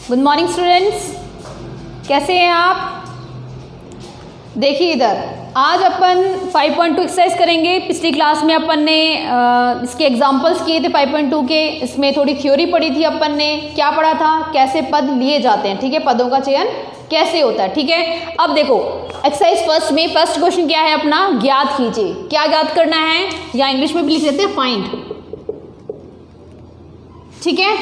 Good morning students, कैसे हैं आप? देखिए इधर आज अपन 5.2 एक्सरसाइज करेंगे। पिछली क्लास में अपन ने इसके एग्जांपल्स किए थे 5.2 के। इसमें थोड़ी थ्योरी पढ़ी थी अपन ने। क्या पढ़ा था? कैसे पद लिए जाते हैं, ठीक है, पदों का चयन कैसे होता है, ठीक है। अब देखो एक्सरसाइज फर्स्ट में फर्स्ट क्वेश्चन क्या है अपना, ज्ञात कीजिए। क्या ज्ञात करना है, या इंग्लिश में भी लिख देते हैं फाइंड, ठीक है।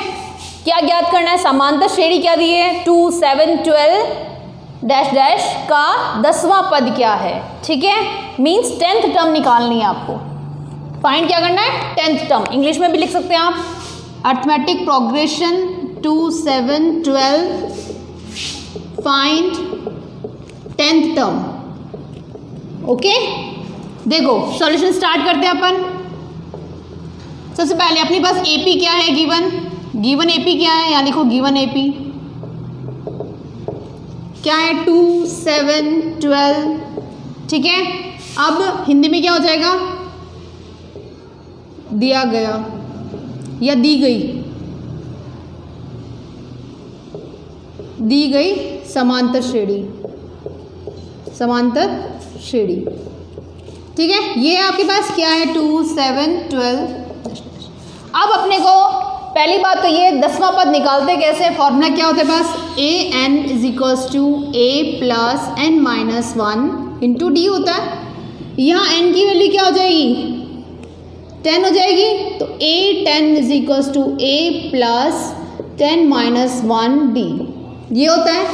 क्या ज्ञात करना है? समांतर श्रेणी क्या दी है, 2, 7, 12 डैश डैश का 10वां पद क्या है, ठीक है। मीन्स 10th टर्म निकालनी है आपको। फाइंड क्या करना है, 10th टर्म। इंग्लिश में भी लिख सकते हैं आप, arithmetic progression 2, 7, 12 find 10th term. Okay, देखो सॉल्यूशन स्टार्ट करते हैं अपन। सबसे पहले अपने पास एपी क्या है, गिवन एपी क्या है, यहाँ लिखो गिवन एपी क्या है, 2, 7, 12, ठीक है। अब हिंदी में क्या हो जाएगा, दिया गया या दी गई समांतर श्रेणी, ठीक है। ये आपके पास क्या है, 2, 7, 12। अब अपने को पहली बात तो ये 10वां पद निकालते कैसे, फॉर्मूला क्या होता है पास, A N is equals to A plus N minus 1 into D होता है। यहाँ एन की वैल्यू क्या हो जाएगी, 10 हो जाएगी। तो A 10 is equals to A plus 10 minus 1 D, ये होता है।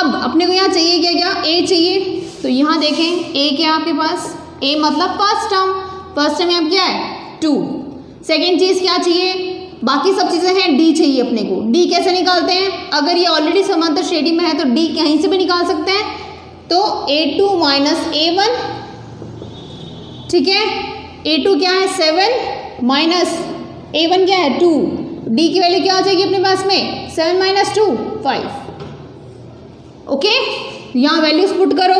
अब अपने को यहाँ चाहिए क्या, ए चाहिए। तो यहाँ देखें ए क्या है आपके पास, ए मतलब फर्स्ट टर्म यहाँ क्या है 2। सेकेंड चीज़ क्या चाहिए, बाकी सब चीज़ें हैं, डी चाहिए अपने को। डी कैसे निकालते हैं, अगर ये ऑलरेडी समांतर श्रेणी में है तो डी कहीं से भी निकाल सकते हैं। तो a2 माइनस a1, ठीक है। a2 क्या है 7 माइनस a1 क्या है 2, डी की वैल्यू क्या हो जाएगी अपने पास में, 7 माइनस 2 5। ओके, यहाँ वैल्यूज पुट करो।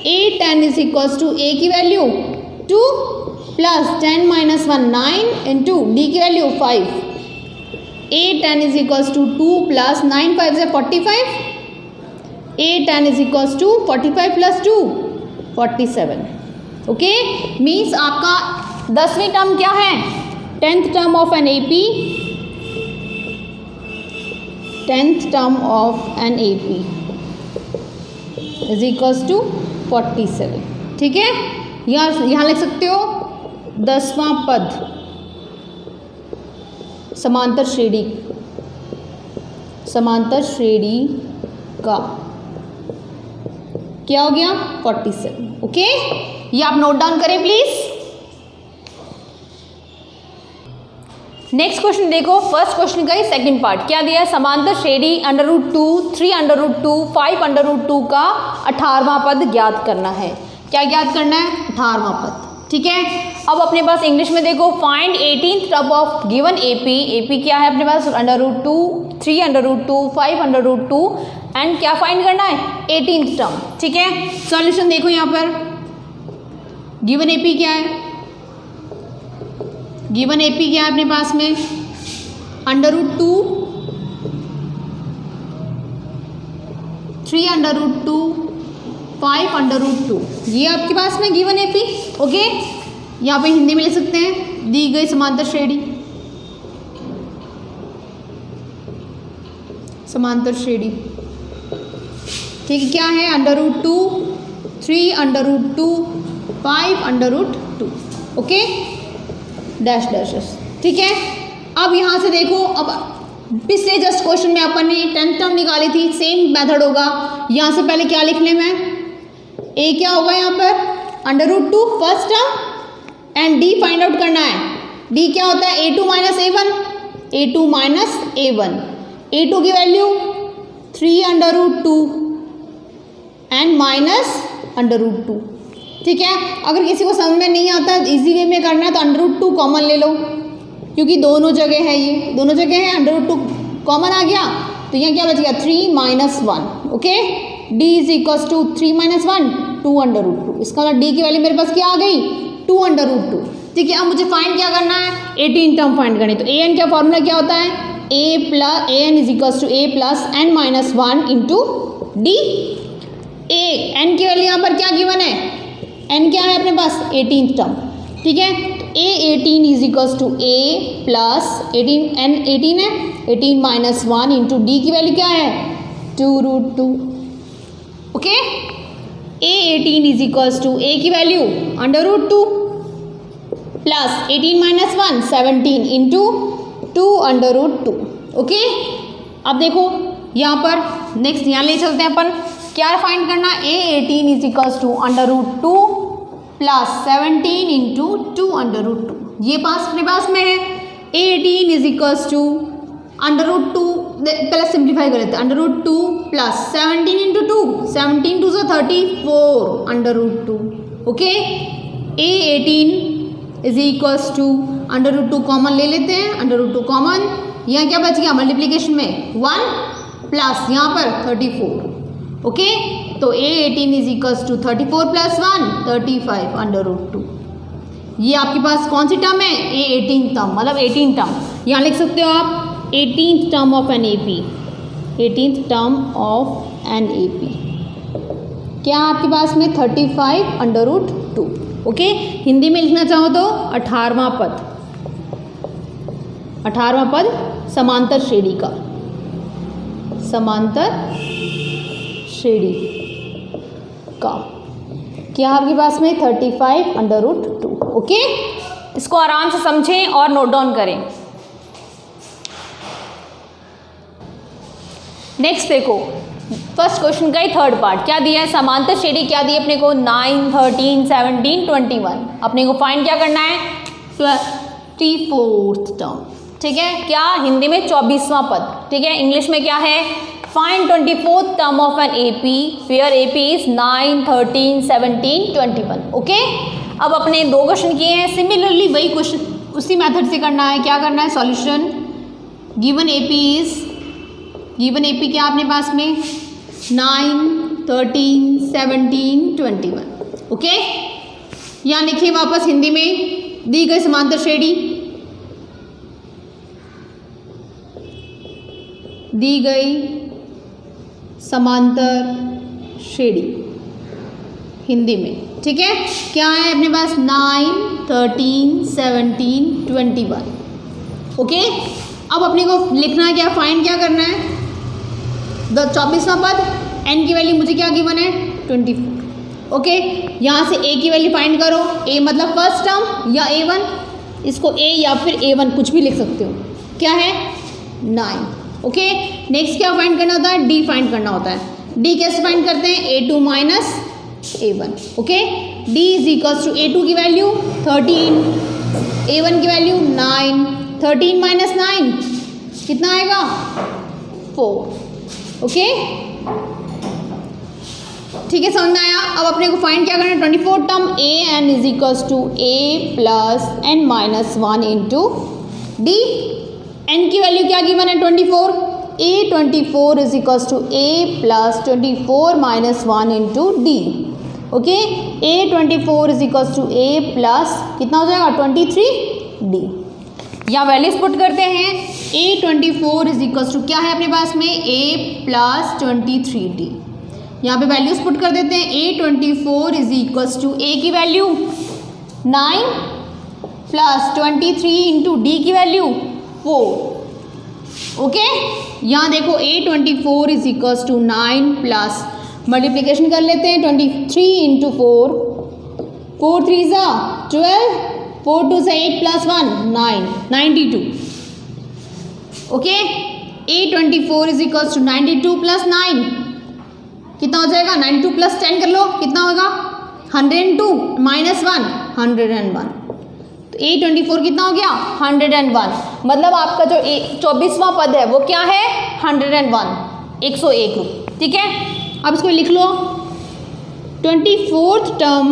a 10 is equals to A की value 2 plus 10 minus 1 9 into D की value 5। a 10 is equals to 2 plus 9 5 से 45। a 10 is equals to 45 plus 2 47। Okay, means आपका 10वीं टर्म क्या है, 10th term of an AP, 10th term of an AP is equals to 47, ठीक है। यहाँ लिख सकते हो 10वां पद समांतर श्रेणी का क्या हो गया 47। ओके, ये आप नोट डाउन करें प्लीज। नेक्स्ट क्वेश्चन देखो, फर्स्ट क्वेश्चन का ही सेकंड पार्ट क्या दिया है, समांतर श्रेणी √2, 3√2, 5√2 का 18वां पद ज्ञात करना है। क्या ज्ञात करना है, 18वां पद, ठीक है। अब अपने पास इंग्लिश में देखो, find 18th term of given AP. AP क्या है अपने पास, √2, 3√2, 5√2 एंड क्या फाइंड करना है 18th टर्म, ठीक है। सॉल्यूशन देखो यहाँ पर, गिवन एपी क्या है, गिवन एपी क्या है अपने पास में, √2, 3√2, 5√2, ये आपके पास में गिवन एपी। ओके, यहाँ पे हिंदी में लिख सकते हैं, दी गई समांतर श्रेणी, ठीक है। क्या है, √2, 3√2, 5√2, ओके, डैश डैश, ठीक है। अब यहाँ से देखो, अब पिछले जस्ट क्वेश्चन में अपन ने 10th टर्म निकाली थी, सेम मेथड होगा। यहाँ से पहले क्या लिख लें मैं, ए क्या होगा यहाँ पर √2 first term and D find out करना है। डी क्या होता है, a2 minus a1, a2 minus a1, a2 की वैल्यू 3√2 एंड माइनस √2, ठीक है। अगर किसी को समझ में नहीं आता, इजी वे में करना है तो √2 कॉमन ले लो, क्योंकि दोनों जगह है, ये दोनों जगह है, √2 कॉमन आ गया तो यहाँ क्या बच गया 3 minus 1। Okay, d is equals to 3 minus 1 2√2, इसका मतलब d की वैल्यू मेरे पास क्या आ गई 2√2, ठीक है। अब मुझे फाइंड क्या करना है, 18 टर्म फाइंड करनी। तो an का फॉर्मूला क्या होता है, an is equals to A plus N minus one into D. A N की वैल्यू यहाँ पर क्या गिवन है, एन क्या है अपने पास 18th टर्म, ठीक है। तो A18 is equals to A plus 18 N 18 है 18 माइनस वन इंटू डी की वैल्यू क्या है 2√2। Okay, A18 is equals to A की value √2 plus 18 minus 1 17 into 2√2। Okay, अब देखो यहाँ पर नेक्स्ट यहाँ ले चलते हैं अपन, क्या फाइंड करना, A18 is equals to √2 plus 17 into 2√2। ये पास अपने पास में है। A18 इज इक्वल्स टू √2, पहले सिंप्लीफाई कर लेते हैं, √2 plus 17 into 2, 17 2 34 √2। Okay, A18 is equals to √2 common ले लेते हैं, √2 कॉमन, यहाँ क्या बच गया मल्टीप्लीकेशन में 1 प्लस यहाँ पर 34। ओके, तो A18 is equals to 34 plus 1 35 √2। ये आपके पास कौन सी टर्म है, A18 टर्म, मतलब 18 टर्म। यहाँ लिख सकते हो आप 18th term of an AP, 18th term of an AP क्या आपके पास में 35 √2। ओके, हिंदी में लिखना चाहो तो 18वां पद, 18वां पद समांतर श्रेणी का, समांतर श्रेणी का क्या आपके पास में 35 √2। ओके, इसको आराम से समझें और नोट डाउन करें। नेक्स्ट देखो, फर्स्ट क्वेश्चन का ही थर्ड पार्ट क्या दिया है, समांतर श्रेणी क्या दी है अपने को 9 13 17 21। अपने को फाइंड क्या करना है 24th टर्म, ठीक है, क्या हिंदी में 24वां पद, ठीक है। इंग्लिश में क्या है, find 24th term of an AP where AP is 9 13 17 21। ओके, अब अपने दो क्वेश्चन किए हैं, सिमिलरली वही क्वेश्चन उसी मेथड से करना है। क्या करना है, सॉल्यूशन गिवन AP क्या अपने पास में 9 13 17 21। ओके, यहाँ लिखिए वापस हिंदी में दी गई समांतर श्रेणी, दी गई समांतर श्रेणी हिंदी में, ठीक है। क्या है अपने पास 9 13 17 21। ओके, अब अपने को लिखना है क्या, फाइंड क्या करना है 24वां पद, n की वैल्यू मुझे क्या गिवन है 24। ओके, यहाँ से a की वैल्यू फाइंड करो, a मतलब फर्स्ट टर्म या A1, इसको a या फिर A1 कुछ भी लिख सकते हो, क्या है 9। ओके, नेक्स्ट क्या फाइंड करना होता है, d फाइंड करना होता है। d कैसे फाइंड करते हैं, A2 minus A1। Okay, d is equals to A2 की वैल्यू 13, A1 की वैल्यू 9, 13 माइनस 9 कितना आएगा 4। ओके, ठीक है, समझ में आया। अब अपने को फाइंड क्या करना है 24 term, an is equals to a plus n minus 1 into D. n की वैल्यू क्या गिवन है 24, a24 is equals to a plus 24 minus 1 into D. Okay, a24 is equals to a plus कितना हो जाएगा 23 D. यहाँ values put करते हैं, a24 is equals to क्या है अपने पास में a प्लस 23 डी। यहाँ पे वैल्यूज पुट कर देते हैं, a24 is equals to a की वैल्यू 9 प्लस 23 इंटू डी की वैल्यू 4। ओके, यहाँ देखो a24 is equals to 9 plus multiplication कर लेते हैं 23 इंटू 4, 4 3 ज़ा 12, 4 2 से 8 plus 1 9 92। Okay, a24 is equals to 92 plus 9 कितना हो जाएगा, 92 प्लस 10 कर लो कितना होगा 102 माइनस 1 101। तो a24 कितना हो गया 101, मतलब आपका जो 24वां पद है वो क्या है 101, 101। ठीक है, अब इसको लिख लो 24th term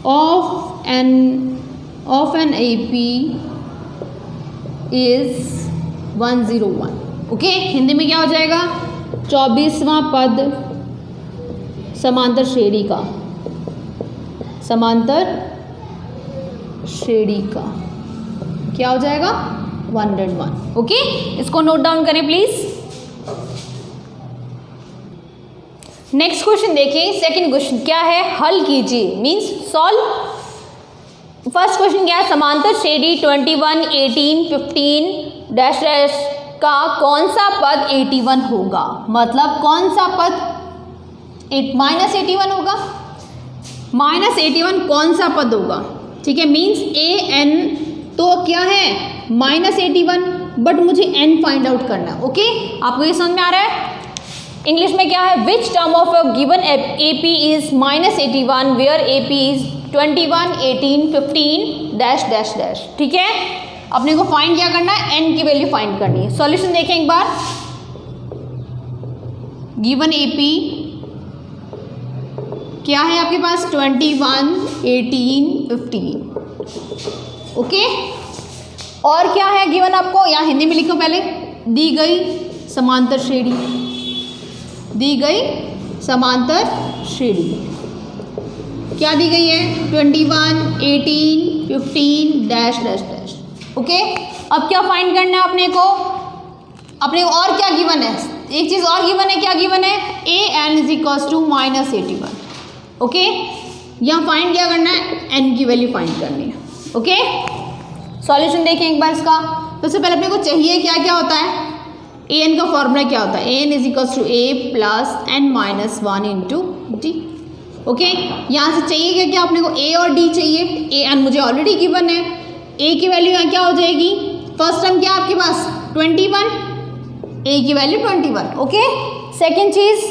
of an AP is 101। Okay, Hindi में क्या हो जाएगा 24वां पद समांतर श्रेणी का, समांतर श्रेणी का क्या हो जाएगा 101। ओके, इसको नोट डाउन करें प्लीज। नेक्स्ट क्वेश्चन देखिए, सेकंड क्वेश्चन क्या है, हल कीजिए मींस सॉल्व। फर्स्ट क्वेश्चन क्या है, समांतर श्रेणी 21, 18, 15 डैश डैश का कौन सा पद 81 होगा। मतलब कौन सा पद -81 होगा, -81 कौन सा पद होगा। ठीक है, मींस an तो क्या है -81, बट मुझे n फाइंड आउट करना है। ओके, आपको ये समझ में आ रहा है। इंग्लिश में क्या है, which term of a given AP is -81 where AP is 21, 18, 15 dash dash dash. ठीक है, अपने को फाइंड क्या करना है, n की वैल्यू फाइंड करनी है। सॉल्यूशन देखें एक बार, गिवन AP क्या है आपके पास 21, 18, 15। ओके, और क्या है गिवन आपको, यहाँ हिंदी में लिखो पहले, दी गई समांतर श्रेणी, दी गई समांतर श्रेणी क्या दी गई है 21, 18, 15 डैश डैश डैश। ओके, अब क्या फाइंड करना है अपने को और क्या गिवन है, एक चीज़ और गिवन है, क्या गिवन है, an is equals to -81। Okay, यहाँ फाइंड क्या करना है, n की वैल्यू फाइंड करनी है। ओके, सॉल्यूशन देखें एक बार इसका। तो सबसे पहले अपने को चाहिए क्या क्या होता है, an का फॉर्मूला क्या होता है, an is equals to a plus n-1 into d। Okay, यहाँ से चाहिए क्या क्या अपने को, a और d चाहिए। an मुझे ऑलरेडी गिवन है, a की वैल्यू यहाँ क्या हो जाएगी, फर्स्ट टर्म क्या आपके पास 21, a की वैल्यू 21। ओके, सेकेंड चीज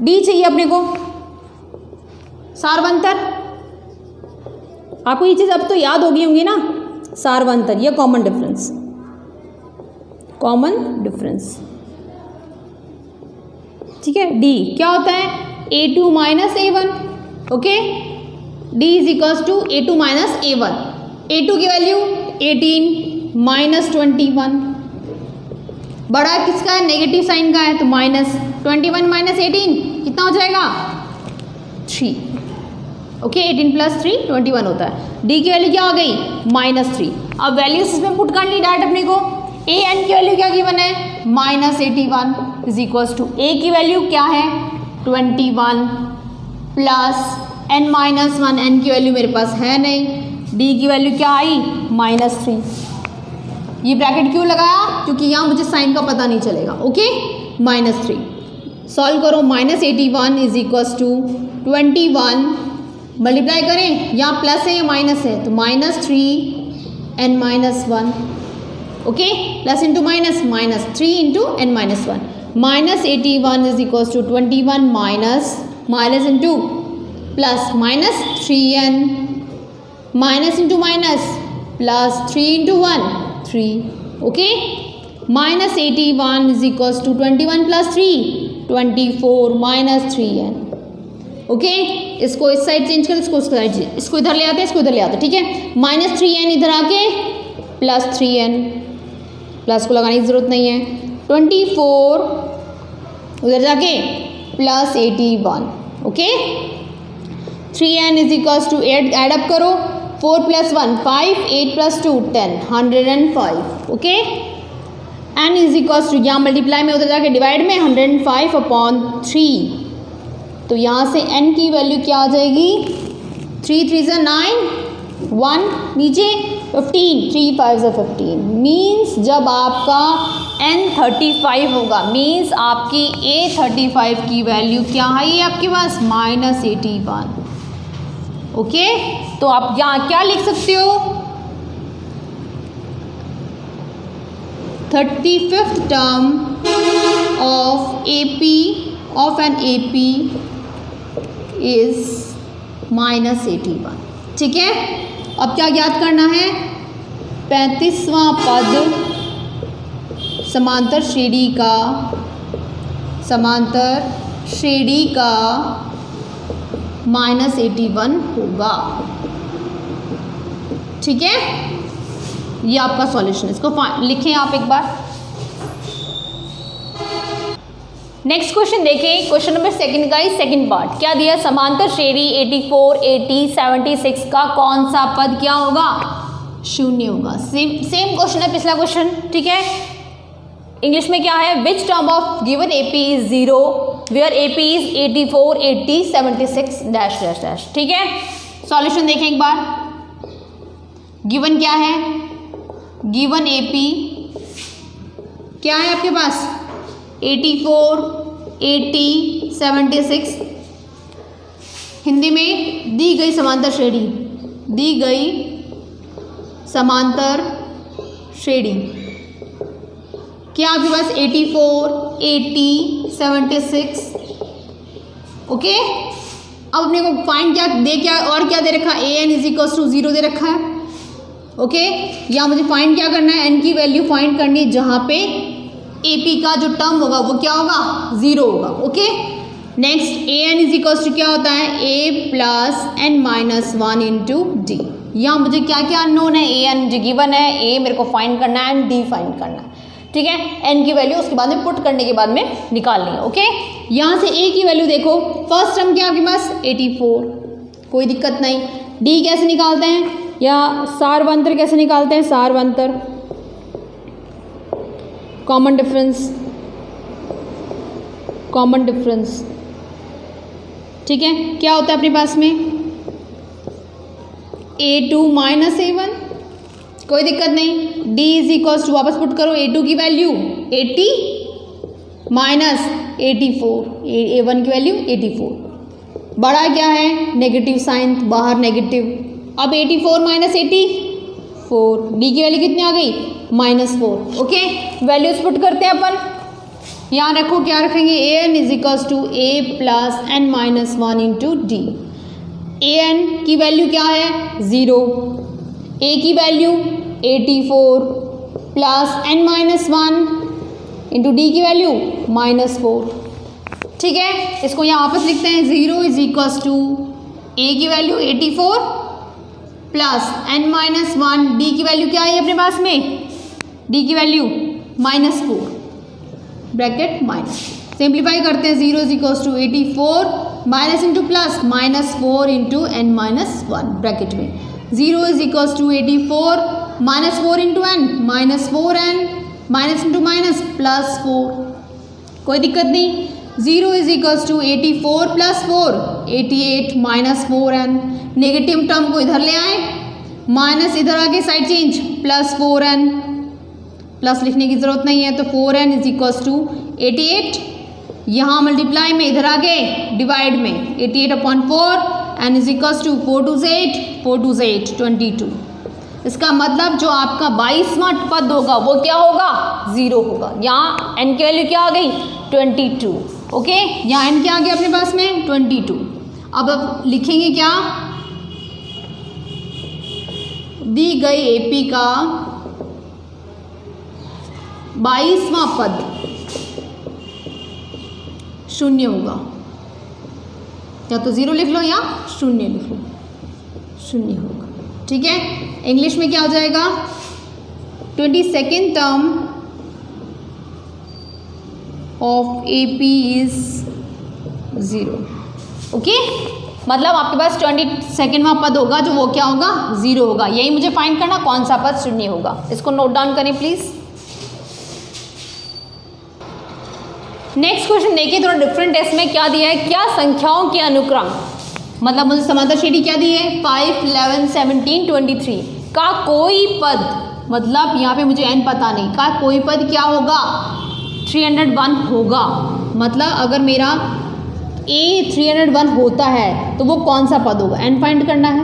d चाहिए अपने को, सारवंतर। आपको ये चीज़ अब तो याद होगी होंगी ना, सारवंतर या कॉमन डिफरेंस, कॉमन डिफरेंस। ठीक है, d क्या होता है, a2 minus a1। Okay, d is equals to a2 minus a1। a2 की वैल्यू 18 माइनस 21, बड़ा किसका है, नेगेटिव साइन का है, तो -21 माइनस 18 कितना हो जाएगा 3। ओके, 18 प्लस 3 21 होता है। डी की वैल्यू क्या हो गई -3। अब वैल्यूज इसमें पुट कर ली डायरेक्ट अपने को। ए एन की वैल्यू क्या गिवन है -81 इज इक्वल्स टू ए की वैल्यू क्या है 21 प्लस n-1, n की वैल्यू मेरे पास है नहीं, डी की वैल्यू क्या आई -3। ये ब्रैकेट क्यों लगाया, क्योंकि यहाँ मुझे साइन का पता नहीं चलेगा। ओके, -3 सॉल्व करो, -81 इज इक्वल्स टू 21 मल्टीप्लाई करें, यहाँ प्लस है या माइनस है, तो -3 n-1। Okay, plus into minus, -3 into n-1, -81 is equals to 21 minus into plus -3n minus into minus plus 3 into 1 3। Okay, -81 is equals to 21 plus 3 24 -3n। Okay, इसको इस side change कर, इसको उस साइड, इसको इधर ले आते हैं, इसको इधर ले आते हैं। ठीक है, -3n इधर आके प्लस 3n, प्लस को लगाने की ज़रूरत नहीं है, 24 उधर जाके plus 81। Okay, 3n is equals to 8 add up करो, 4 plus 1 5, 8 plus 2 10 105। Okay, n is equals to यहाँ मल्टीप्लाई में उधर जाके डिवाइड में 105/3, तो यहाँ से n की वैल्यू क्या आ जाएगी 3 3 ज़ा 9 1 नीचे 15 3 5 ज़ा 15। मीन्स जब आपका n 35 होगा, मीन्स आपकी a 35 की वैल्यू क्या है आपके पास -81। ओके, तो आप यहाँ क्या लिख सकते हो 35th term of an AP is -81। ठीक है, अब क्या ज्ञात करना है 35वां पद समांतर श्रेणी का -81 होगा। ठीक है, ये आपका सॉल्यूशन, इसको लिखें आप एक बार। नेक्स्ट क्वेश्चन देखें, क्वेश्चन नंबर सेकंड का ही सेकंड पार्ट क्या दिया, समांतर श्रेणी 84, 80, 76 का कौन सा पद क्या होगा शून्य होगा। सेम क्वेश्चन है पिछला क्वेश्चन, ठीक है। इंग्लिश में क्या है, which term of given AP is 0 where AP is 84, 80, 76 dash dash dash, ठीक है। सॉल्यूशन देखें एक बार। गिवन क्या है, गिवन एपी क्या है आपके पास, 84, 80, 76। हिंदी में दी गई समांतर श्रेणी, दी गई समांतर श्रेणी क्या आपके पास 84, 80, 76, ओके। अब अपने को फाइंड क्या दे, क्या और क्या दे रखा है, an इज इक्वल्स टू 0 दे रखा है, ओके। या मुझे फाइंड क्या करना है, n की वैल्यू फाइंड करनी है जहाँ पे AP का जो टर्म होगा वो क्या होगा, 0 होगा, okay. Next an is equals to क्या होता है, a plus n minus 1 into D. यहाँ मुझे क्या क्या अननोन है, an मुझे गिवन है, a मेरे को फाइंड करना है एंड d फाइंड करना है, ठीक है। n की वैल्यू उसके बाद में पुट करने के बाद में निकालनी है, ओके। यहाँ से a की वैल्यू देखो, फर्स्ट टर्म क्या आपके पास 84, कोई दिक्कत नहीं। d कैसे निकालते हैं, या सारवंतर कैसे निकालते हैं, सारवंतर कॉमन डिफरेंस, कॉमन डिफरेंस, ठीक है। क्या होता है अपने पास में a2 माइनस a1, कोई दिक्कत नहीं। d इज इक्वल्स टू, वापस पुट करो a2 की वैल्यू 80 माइनस 84, a1 की वैल्यू 84, बड़ा क्या है नेगेटिव साइन, बाहर नेगेटिव। अब 84 माइनस 84, d की वैल्यू कितनी आ गई, -4, ओके। वैल्यूज पुट करते हैं अपन, यहाँ रखो क्या रखेंगे, an is equals to a plus n minus 1 into D. an की वैल्यू क्या है 0, a की value 84 plus n minus 1 into D की वैल्यू -4, ठीक है। इसको यहाँ वापस लिखते हैं, 0 इज इक्वल्स टू a की value 84 plus n minus 1, D की वैल्यू क्या है अपने पास में, डी की वैल्यू -4 ब्रैकेट माइनस। सिंप्लीफाई करते हैं, 0 is equals to 84 minus into plus -4 into n minus 1 bracket में। 0 is equals to 84 -4 into n -4n minus into minus +4, कोई दिक्कत नहीं। 0 is equals to 84 plus 4 88 minus 4n, negative term को इधर ले आए, माइनस इधर आके साइड चेंज +4n, प्लस लिखने की ज़रूरत नहीं है, तो 4n इज इक्वल्स टू 88, यहाँ मल्टीप्लाई में इधर आगे डिवाइड में 88/4 n इज इक्वल्स टू 4 2 8, 4 2 8 22। इसका मतलब जो आपका 22वां पद होगा वो क्या होगा, 0 होगा। यहाँ n की वैल्यू क्या आ गई 22, ओके। यहाँ n क्या आ गया अपने पास में 22। अब लिखेंगे क्या, दी गई AP का 22वां पद 0 होगा, या तो 0 लिख लो या 0 लिख लो, 0 होगा, ठीक है। इंग्लिश में क्या हो जाएगा, 22nd term of AP is 0, okay. मतलब आपके पास 22वां पद होगा जो वो क्या होगा 0 होगा। यही मुझे फाइंड करना कौन सा पद 0 होगा, इसको नोट डाउन करें प्लीज। नेक्स्ट क्वेश्चन देखिए, थोड़ा डिफरेंट है, इसमें क्या दिया है, क्या संख्याओं के अनुक्रम, मतलब मुझे समांतर श्रेणी क्या दी है 5, 11, 17, 23 का कोई पद, मतलब यहाँ पे मुझे n पता नहीं, का कोई पद क्या होगा 301 होगा। मतलब अगर मेरा a 301 होता है तो वो कौन सा पद होगा, n फाइंड करना है।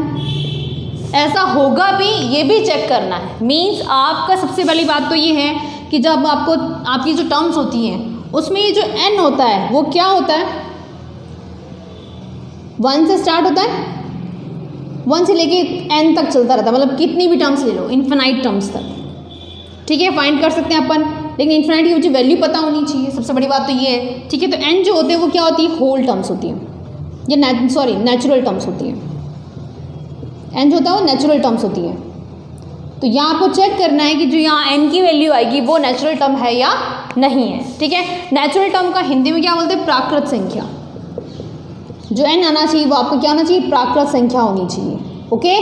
ऐसा होगा भी ये भी चेक करना है। मीन्स आपका सबसे पहली बात तो ये है कि जब आपको आपकी जो टर्म्स होती हैं उसमें ये जो n होता है वो क्या होता है, 1 से स्टार्ट होता है, 1 से लेके n तक चलता रहता है, मतलब कितनी भी टर्म्स ले लो, इन्फिनाइट टर्म्स तक, ठीक है। फाइंड कर सकते हैं अपन, लेकिन इन्फिनाइट की मुझे वैल्यू पता होनी चाहिए, सबसे बड़ी बात तो ये है, ठीक है। तो n जो होते हैं वो क्या होती है, होल टर्म्स होती हैं, या नेचुरल टर्म्स होती हैं। n जो होता है वो नेचुरल टर्म्स होती हैं। तो यहाँ आपको चेक करना है कि जो यहाँ n की वैल्यू आएगी वो नेचुरल टर्म है या नहीं है, ठीक है। नेचुरल टर्म का हिंदी में क्या बोलते हैं, प्राकृत संख्या। जो n आना चाहिए वो आपको क्या होना चाहिए, प्राकृत संख्या होनी चाहिए, ओके।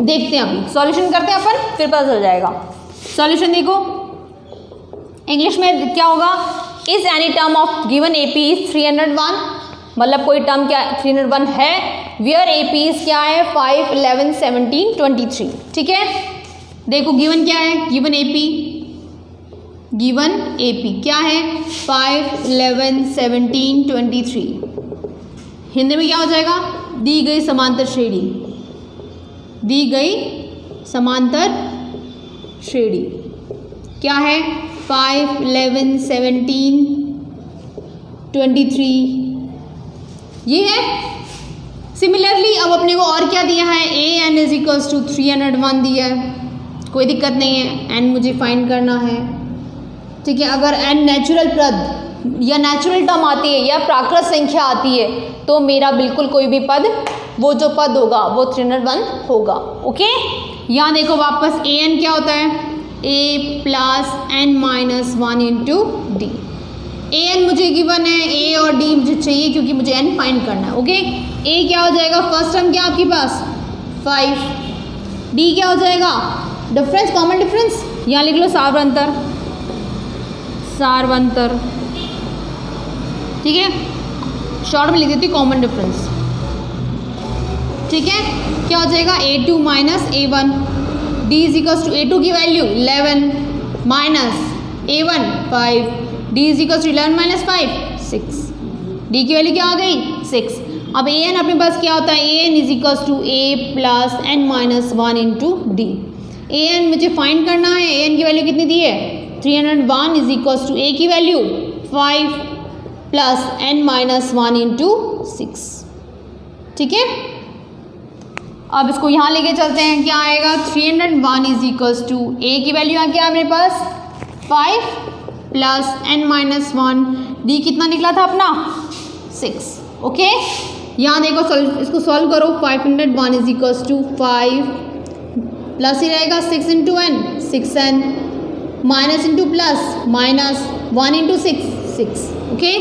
देखते हैं अभी सॉल्यूशन करते हैं अपन, फिर पता चल जाएगा। सॉल्यूशन देखो, इंग्लिश में क्या होगा, is any term of given AP is 301, मतलब कोई टर्म क्या 301 है, वियर एपी इज क्या है 5, 11, 17, 23। ठीक है, देखो गिवन क्या है, गिवन एपी क्या है 5, 11, 17, 23। हिंदी में क्या हो जाएगा, दी गई समांतर श्रेणी, दी गई समांतर श्रेणी क्या है 5, 11, 17, 23 ये है। सिमिलरली अब अपने को और क्या दिया है, ए एन इज इक्वल्स टू 301 दिया है, कोई दिक्कत नहीं है, एन मुझे फाइंड करना है। ठीक है, अगर एन नेचुरल पद या नेचुरल टर्म आती है या प्राकृत संख्या आती है तो मेरा बिल्कुल कोई भी पद, वो जो पद होगा वो 301 होगा। ओके, यहाँ देखो वापस ए एन क्या होता है, A plus N minus 1 into D. A N मुझे गिवन है, ए और डी मुझे चाहिए क्योंकि मुझे एन फाइंड करना है। ओके, ए क्या हो जाएगा, फर्स्ट टर्म क्या आपके पास 5, डी क्या हो जाएगा, डिफरेंस, कॉमन डिफरेंस, यहाँ लिख लो सारवंतर, सारवंतर। ठीक है, शॉर्ट में लिख देती हूँ कॉमन डिफरेंस। ठीक है, क्या हो जाएगा A2 minus A1, D is equals to A2 की value 11 minus A1 5, D is equals to 11 minus 5 6, D की वैल्यू क्या आ गई 6। अब AN अपने पास क्या होता है, AN is equals to A plus N minus 1 into D. AN मुझे फाइंड करना है, AN की वैल्यू कितनी दी है 301 इज इक्वल्स टू A की value 5 plus N minus 1 into 6। ठीक है, अब इसको यहाँ लेके चलते हैं, क्या आएगा 301 इज इक्वल्स टू ए की वैल्यू आ गया मेरे पास 5 प्लस एन माइनस 1, डी कितना निकला था अपना 6। ओके, यहाँ देखो इसको सॉल्व करो, 501 इज इक्वल्स टू 5 प्लस ही रहेगा 6 into n 6n minus into plus minus 1 into 6। Okay,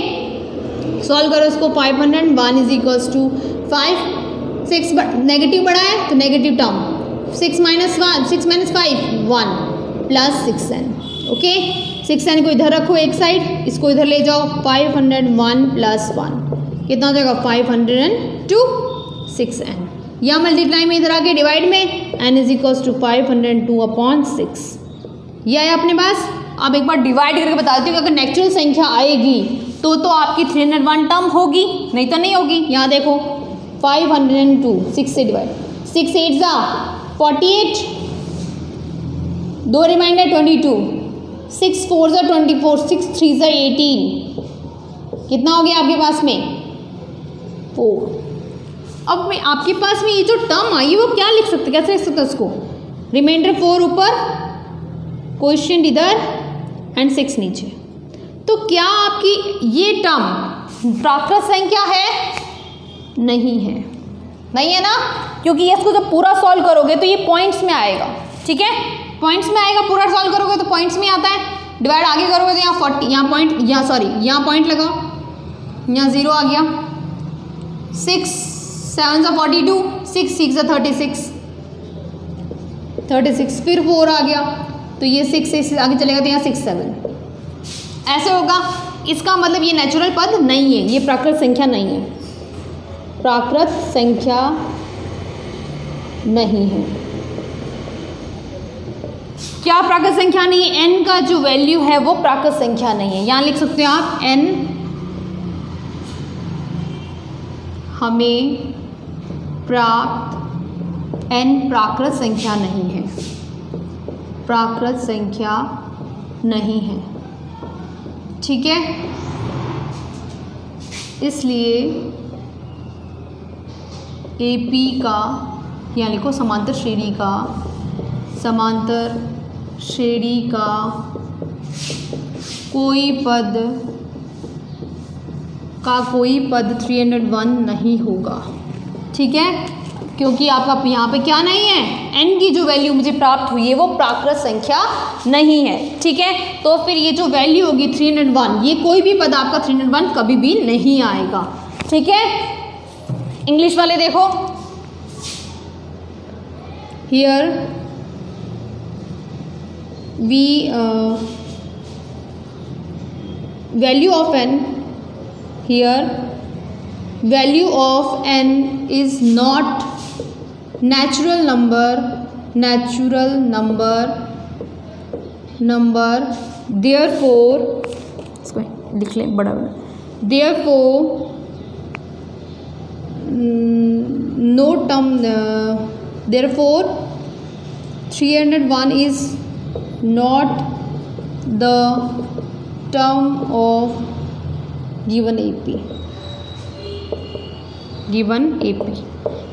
solve करो इसको, 501 इज इक्वल्स टू 5, 6 नेगेटिव बड़ा है तो negative term 6 minus 5 1 plus 6n। Okay, 6n को इधर रखो एक साइड, इसको इधर ले जाओ, 501 प्लस 1 कितना हो जाएगा 502 6n, या मल्टीप्लाई में इधर आके डिवाइड में n is equals to 502 upon 6। यह है अपने पास। अब एक बार डिवाइड करके बता देती हूँ कि अगर नेचुरल संख्या आएगी तो आपकी 301 टर्म होगी, नहीं तो नहीं होगी। यहाँ देखो 502 6 से डिवाइड, 6 8 जा 48, 2 रिमाइंडर 22, 6 4 जा 24, 6 3 जा 18, कितना हो गया आपके पास में 4। अब मैं आपके पास में ये जो टर्म आई वो क्या लिख सकते, कैसे लिख सकते उसको, रिमाइंडर 4 ऊपर, क्वेश्चन इधर एंड 6 नीचे। तो क्या आपकी ये टर्म प्राकृत संख्या है, नहीं है, नहीं है ना, क्योंकि इसको जब पूरा सॉल्व करोगे तो ये पॉइंट्स में आएगा। ठीक है, पॉइंट्स में आएगा, पूरा सॉल्व करोगे तो पॉइंट्स में आता है, डिवाइड आगे करोगे तो यहाँ 40, यहाँ पॉइंट, यहाँ सॉरी यहाँ पॉइंट लगाओ, यहाँ 0 आ गया, 6 7 जा 42, 6 6 जा 36, फिर 4 आ गया तो ये 6 से आगे चलेगा तो यहाँ 6 7 ऐसे होगा। इसका मतलब ये नेचुरल पद नहीं है, ये प्राकृत संख्या नहीं है, प्राकृत संख्या नहीं है। क्या प्राकृत संख्या नहीं है, n का जो वैल्यू है वो प्राकृत संख्या नहीं है। यहाँ लिख सकते हो आप n हमें प्राप्त, n प्राकृत संख्या नहीं है, प्राकृत संख्या नहीं है। ठीक है, इसलिए AP का, यहाँ लिखो समांतर श्रेणी का, समांतर श्रेणी का कोई पद 301 नहीं होगा। ठीक है, क्योंकि आपका यहाँ पे क्या नहीं है, n की जो वैल्यू मुझे प्राप्त हुई है वो प्राकृत संख्या नहीं है। ठीक है, तो फिर ये जो वैल्यू होगी 301, ये कोई भी पद आपका 301 कभी भी नहीं आएगा। ठीक है, इंग्लिश वाले देखो, here we value of n, here value of n is not natural number, therefore इसको लिख लें बड़ा बड़ा, therefore no term, therefore 301 is not the term of given AP.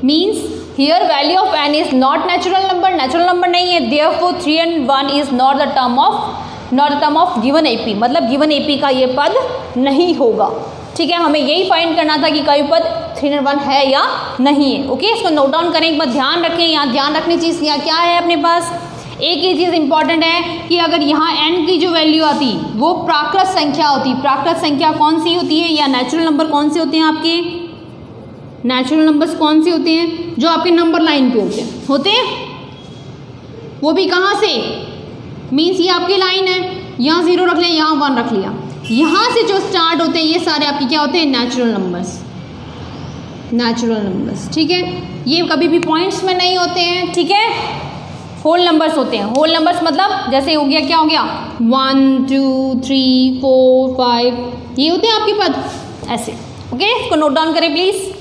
Means here value of n is not natural number नहीं है, therefore 301 is not the term of given AP, मतलब given AP का ये पद नहीं होगा। ठीक है, हमें यही फाइंड करना था कि कोई पद 301 है या नहीं है। ओके, इसको नोट डाउन करें, एक बार ध्यान रखें। यहाँ ध्यान रखने चीज़ यहाँ क्या है अपने पास, एक ही चीज़ इंपॉर्टेंट है कि अगर यहाँ n की जो वैल्यू आती वो प्राकृत संख्या होती। प्राकृत संख्या कौन सी होती है या नेचुरल नंबर कौन से होते हैं आपके, नेचुरल नंबर्स कौन से होते हैं जो आपके नंबर लाइन पे होते हैं वो भी कहाँ से, मीन्स ये आपकी लाइन है, यहाँ 0 रख लिया, यहाँ 1 रख लिया, यहाँ से जो स्टार्ट होते हैं ये सारे आपके क्या होते हैं, नेचुरल नंबर्स। ठीक है, ये कभी भी पॉइंट्स में नहीं होते हैं। ठीक है, होल नंबर्स होते हैं। होल नंबर्स मतलब जैसे हो गया, क्या हो गया, 1 2 3 4 5, ये होते हैं आपके पद ऐसे। ओके, इसको नोट डाउन करें प्लीज़।